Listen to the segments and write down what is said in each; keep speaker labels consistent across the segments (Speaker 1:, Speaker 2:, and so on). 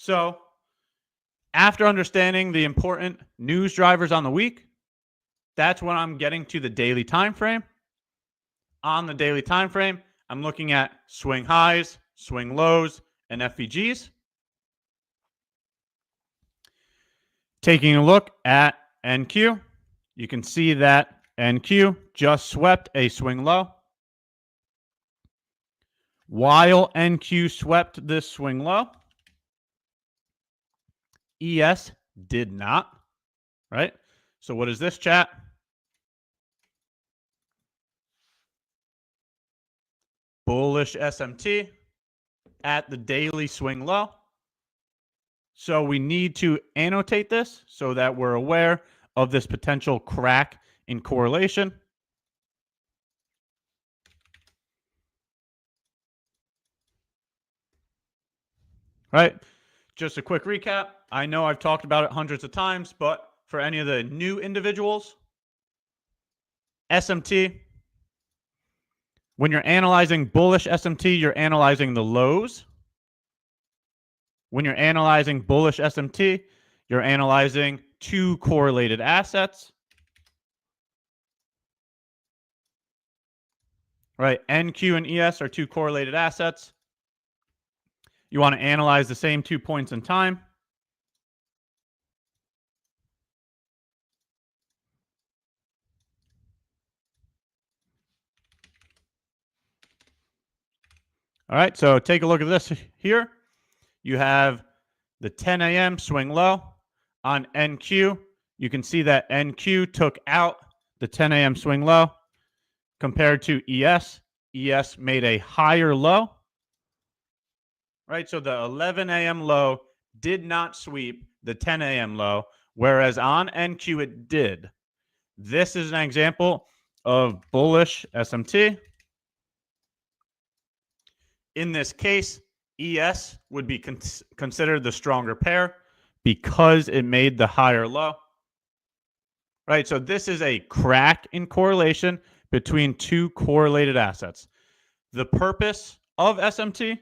Speaker 1: So after understanding the important news drivers on the week, that's when I'm getting to the daily time frame. On the daily time frame, I'm looking at swing highs, swing lows, and FVGs. Taking a look at NQ, you can see that NQ just swept a swing low. While NQ swept this swing low, ES did not, right? So what is this, chat? Bullish SMT at the daily swing low. So we need to annotate this so that we're aware of this potential crack in correlation. Right? Just a quick recap. I know I've talked about it hundreds of times, but for any of the new individuals, SMT, when you're analyzing bullish SMT, you're analyzing the lows. When you're analyzing bullish SMT, you're analyzing two correlated assets. Right? NQ and ES are two correlated assets. You want to analyze the same 2 points in time. All right, so take a look at this here. You have the 10 a.m. swing low on NQ. You can see that NQ took out the 10 a.m. swing low compared to ES. ES made a higher low. Right, so the 11 a.m. low did not sweep the 10 a.m. low, whereas on NQ it did. This is an example of bullish SMT. In this case, ES would be considered the stronger pair because it made the higher low. Right, so this is a crack in correlation between two correlated assets. The purpose of SMT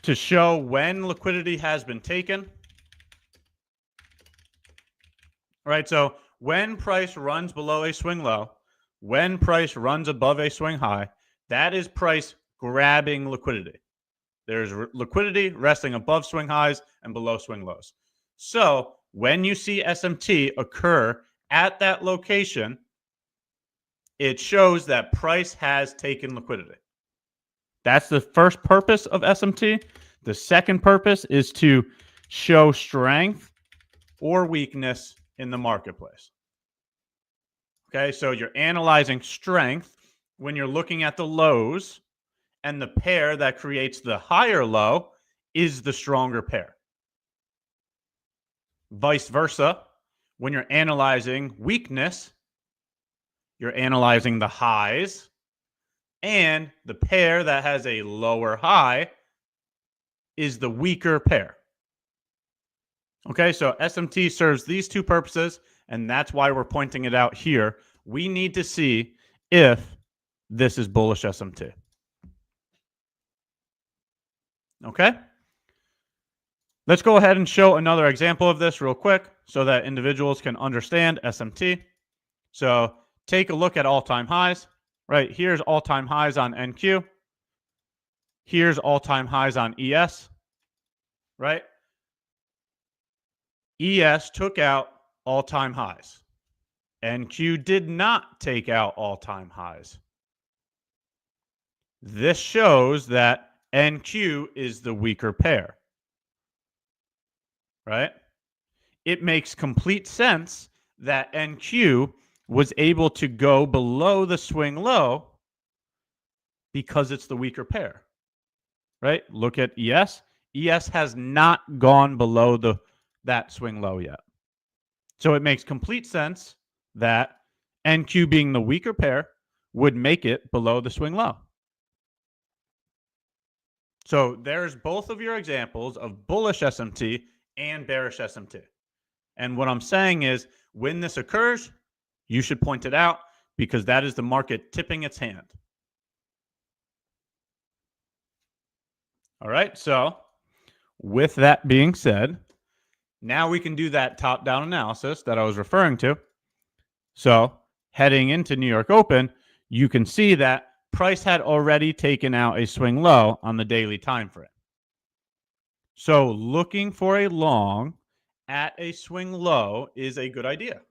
Speaker 1: to show when liquidity has been taken. Right, so when price runs below a swing low, when price runs above a swing high, that is price grabbing liquidity. There's liquidity resting above swing highs and below swing lows. So when you see SMT occur at that location, it shows that price has taken liquidity. That's the first purpose of SMT. The second purpose is to show strength or weakness in the marketplace. Okay, so you're analyzing strength when you're looking at the lows, and the pair that creates the higher low is the stronger pair. Vice versa, when you're analyzing weakness, you're analyzing the highs, and the pair that has a lower high is the weaker pair. Okay, so SMT serves these two purposes, and that's why we're pointing it out here. We need to see if this is bullish SMT. Okay? Let's go ahead and show another example of this real quick so that individuals can understand SMT. So take a look at all-time highs. Right, here's all-time highs on NQ. Here's all-time highs on ES. Right? ES took out all-time highs. NQ did not take out all-time highs. This shows that NQ is the weaker pair. Right? It makes complete sense that NQ was able to go below the swing low because it's the weaker pair. Right? Look at ES. ES has not gone below that swing low yet. So it makes complete sense that NQ being the weaker pair would make it below the swing low. So there's both of your examples of bullish SMT and bearish SMT. And what I'm saying is when this occurs, you should point it out because that is the market tipping its hand. All right. So with that being said, now we can do that top-down analysis that I was referring to. So heading into New York Open, you can see that price had already taken out a swing low on the daily time frame. So looking for a long at a swing low is a good idea.